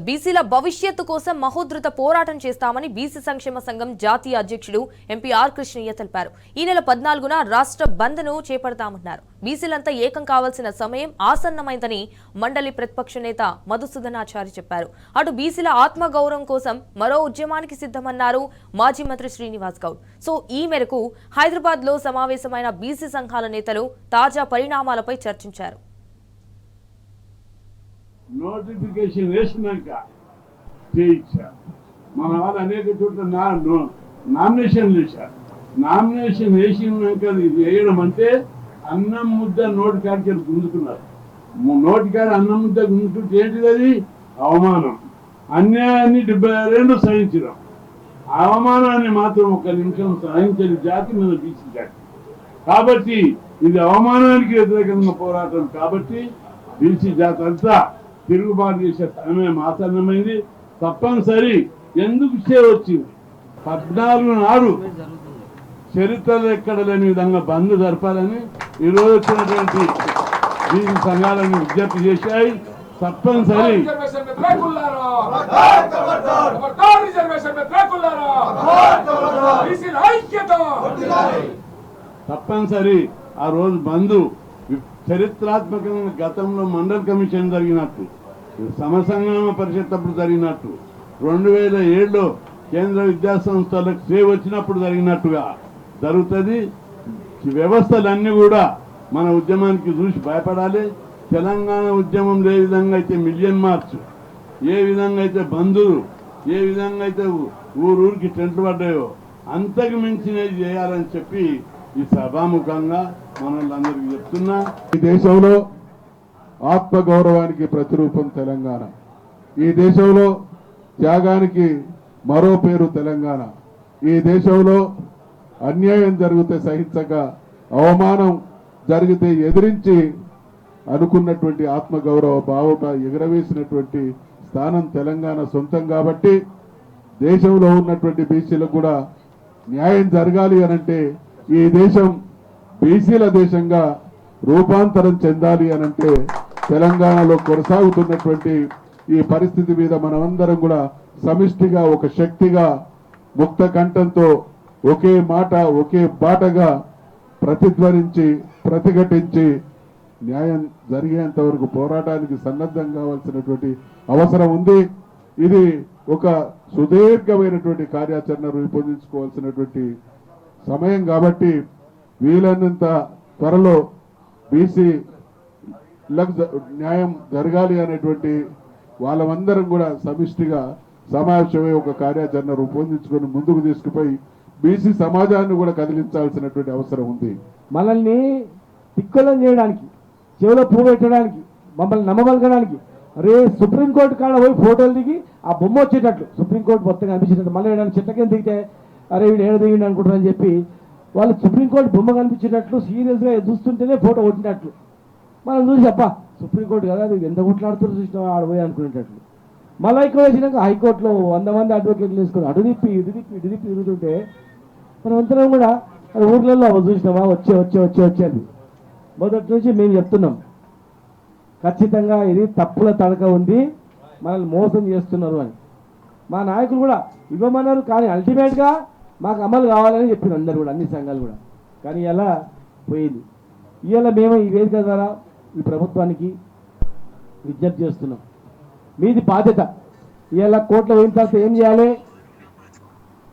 బీసీల భవిష్యత్తు కోసం మహోద్ధృత పోరాటం చేస్తామని బీసీ సంక్షేమ సంఘం జాతీయ అధ్యక్షుడు ఎంపీ ఆర్ కృష్ణయ్య తెలిపారు. ఈ నెల 14న రాష్ట్ర బంద్ ను చేపడతామన్నారు. బీసీలంతా ఏకం కావాల్సిన సమయం ఆసన్నమైందని మండలి ప్రతిపక్ష నేత మధుసూదనాచారి చెప్పారు. అటు బీసీల ఆత్మగౌరవం కోసం మరో ఉద్యమానికి సిద్ధమన్నారు మాజీ మంత్రి శ్రీనివాస్ గౌడ్. సో ఈ మేరకు హైదరాబాద్ లో సమావేశమైన బీసీ సంఘాల నేతలు తాజా పరిణామాలపై చర్చించారు. నోటిఫికేషన్ వేసినాక చేయించారు. మన వాళ్ళు అనేక చోట్ల నామినేషన్లు వేశారు. నామినేషన్ వేసినాక వేయడం అంటే అన్నం ముద్ద నోటికాడికి గుంజుకున్నారు. నోటికాడ అన్నం ముద్ద గుంజుకుంటే ఏంటిది? అది అవమానం. అన్యాయాన్ని 72 సహించడం, అవమానాన్ని మాత్రం 1 నిమిషం సహించని జాతి మన బీసీ జాతి. కాబట్టి ఇది అవమానానికి వ్యతిరేకంగా పోరాటం. కాబట్టి బీసీ జాతి అంతా తిరుగుబాటు చేసే సమయం ఆసన్నమైంది. తప్పనిసరి ఎందుకు వచ్చింది 14 నాడు చరిత్రలో ఎక్కడ లేని విధంగా బంద్ జరపాలని ఈరోజు వచ్చినటువంటి బీసీ సంఘాలను విజ్ఞప్తి చేశాయి. తప్పనిసరి ఆ రోజు బంద్ చరిత్రాత్మకంగా గతంలో మండల్ కమిషన్ జరిగినట్టు, సమసంగ్రామ పరిషత్ అప్పుడు జరిగినట్టు, 2007లో కేంద్ర విద్యా సంస్థలకు సేవ వచ్చినప్పుడు జరిగినట్టుగా జరుగుతుంది. వ్యవస్థలన్నీ కూడా మన ఉద్యమానికి చూసి భయపడాలి. తెలంగాణ ఉద్యమం ఏ విధంగా అయితే మిలియన్ మార్చ్, ఏ విధంగా అయితే బంధులు, ఏ విధంగా అయితే ఊరికి టెంట్లు పడ్డాయో అంతకు మించినది చేయాలని చెప్పి ఈ సభాముఖంగా మనల్ని చెప్తున్నా. ఈ దేశంలో ఆత్మగౌరవానికి ప్రతిరూపం తెలంగాణ. ఈ దేశంలో త్యాగానికి మరో పేరు తెలంగాణ. ఈ దేశంలో అన్యాయం జరిగితే సహించక, అవమానం జరిగితే ఎదిరించి అనుకున్నటువంటి ఆత్మగౌరవ భావన ఎగరవేసినటువంటి స్థానం తెలంగాణ సొంతం. కాబట్టి దేశంలో ఉన్నటువంటి బీసీలకు కూడా న్యాయం జరగాలి అనంటే ఈ దేశం బీసీల దేశంగా రూపాంతరం చెందాలి అనంటే తెలంగాణలో కొనసాగుతున్నటువంటి ఈ పరిస్థితి మీద మనమందరం కూడా సమిష్టిగా ఒక శక్తిగా ముక్త కంఠంతో ఒకే మాట ఒకే బాటగా ప్రతిధ్వనించి ప్రతిఘటించి న్యాయం జరిగేంత వరకు పోరాటానికి సన్నద్ధం కావాల్సినటువంటి అవసరం ఉంది. ఇది ఒక సుదీర్ఘమైనటువంటి కార్యాచరణ రూపొందించుకోవాల్సినటువంటి సమయం. కాబట్టి వీలైనంత త్వరలో బీసీలకు న్యాయం జరగాలి అనేటువంటి వాళ్ళందరం కూడా సమిష్టిగా సమావేశమై ఒక కార్యాచరణ రూపొందించుకొని ముందుకు తీసుకుపోయి బీసీ సమాజాన్ని కూడా కదిలించాల్సినటువంటి అవసరం ఉంది. మనల్ని తిక్కులం చేయడానికి, చెవిలో పువ్వు పెట్టడానికి, మమ్మల్ని నమ్మబలగడానికి రే సుప్రీంకోర్టు కాడ పోయి ఫోటోలు దిగి ఆ బొమ్మ వచ్చేటట్లు సుప్రీంకోర్టు మొత్తంగా అనిపించేటట్టు, మళ్ళీ ఏడాది చెట్లకేం దిగితే అరే వీడు ఏడ దిగిండి అనుకుంటారని చెప్పి వాళ్ళు సుప్రీంకోర్టు బొమ్మ కనిపించేటట్లు సీరియస్గా చూస్తుంటేనే ఫోటో కొట్టినట్లు మనం చూసి అబ్బా సుప్రీంకోర్టు కదా అది ఎంత కొట్లాడుతారో చూసినా ఆడపోయి అనుకునేటట్లు. మళ్ళీ ఇక్కడ వచ్చినాక హైకోర్టులో 100 మంది అడ్వకేట్లు తీసుకొని అటు తిప్పి ఇటు తిప్పి తిరుగుతుంటే మనం అంతరం కూడా ఊర్లలో చూసినామా వచ్చేది. మొదటి నుంచి మేము చెప్తున్నాం ఖచ్చితంగా ఇది తప్పుల తడక ఉంది, మనల్ని మోసం చేస్తున్నారు అని. మా నాయకులు కూడా ఇవ్వమన్నారు, కానీ అల్టిమేట్గా మాకు అమలు కావాలని చెప్పిన అందరు కూడా, అన్ని సంఘాలు కూడా. కానీ ఇలా పోయింది. ఇవాళ మేము ఈ వేదిక ద్వారా ఈ ప్రభుత్వానికి విజ్ఞప్తి చేస్తున్నాం, మీది బాధ్యత. ఇవాళ కోర్టులో పోయిన తర్వాత ఏం చేయాలి?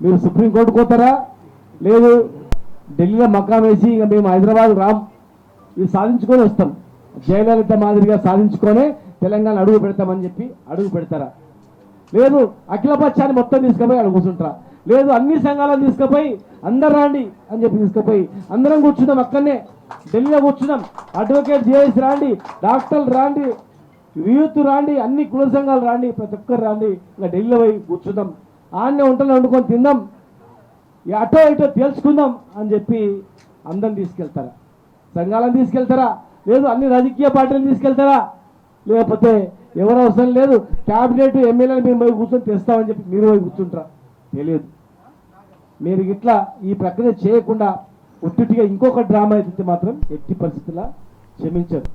మీరు సుప్రీంకోర్టుకు పోతారా, లేదు ఢిల్లీలో మకాం వేసి ఇక మేము హైదరాబాద్ రామ్, ఇది సాధించుకొని వస్తాం, జయలలిత మాదిరిగా సాధించుకొనే తెలంగాణ అడుగు పెడతామని చెప్పి అడుగు పెడతారా? లేదు అఖిలపక్షాన్ని మొత్తం తీసుకుపోయి అడుగు కూర్చుంటారా? లేదు అన్ని సంఘాలను తీసుకుపోయి అందరు రాండి అని చెప్పి తీసుకుపోయి అందరం కూర్చున్నాం, అక్కడనే ఢిల్లీలో కూర్చున్నాం. అడ్వకేట్ జేఎస్ రాండి, డాక్టర్లు రాండి, యూత్ రాండి, అన్ని కుల సంఘాలు రాండి, ప్రతి ఒక్కరు రాండి, ఇలా ఢిల్లీలో పోయి కూర్చుందాం, ఆడనే వంటలు వండుకొని తిందాం, అటో ఇటో తెలుసుకుందాం అని చెప్పి అందరిని తీసుకెళ్తారా? సంఘాలను తీసుకెళ్తారా? లేదు అన్ని రాజకీయ పార్టీలను తీసుకెళ్తారా? లేకపోతే ఎవరు అవసరం లేదు క్యాబినెట్ ఎమ్మెల్యేలు మీరు పోయి కూర్చొని తెస్తామని చెప్పి మీరు పోయి కూర్చుంటారా? తెలియదు. మీరు ఇట్లా ఈ ప్రక్రియ చేయకుండా ఒత్తిడిగా ఇంకొక డ్రామా అయితే మాత్రం ఎట్టి పరిస్థితుల్లో క్షమించరు.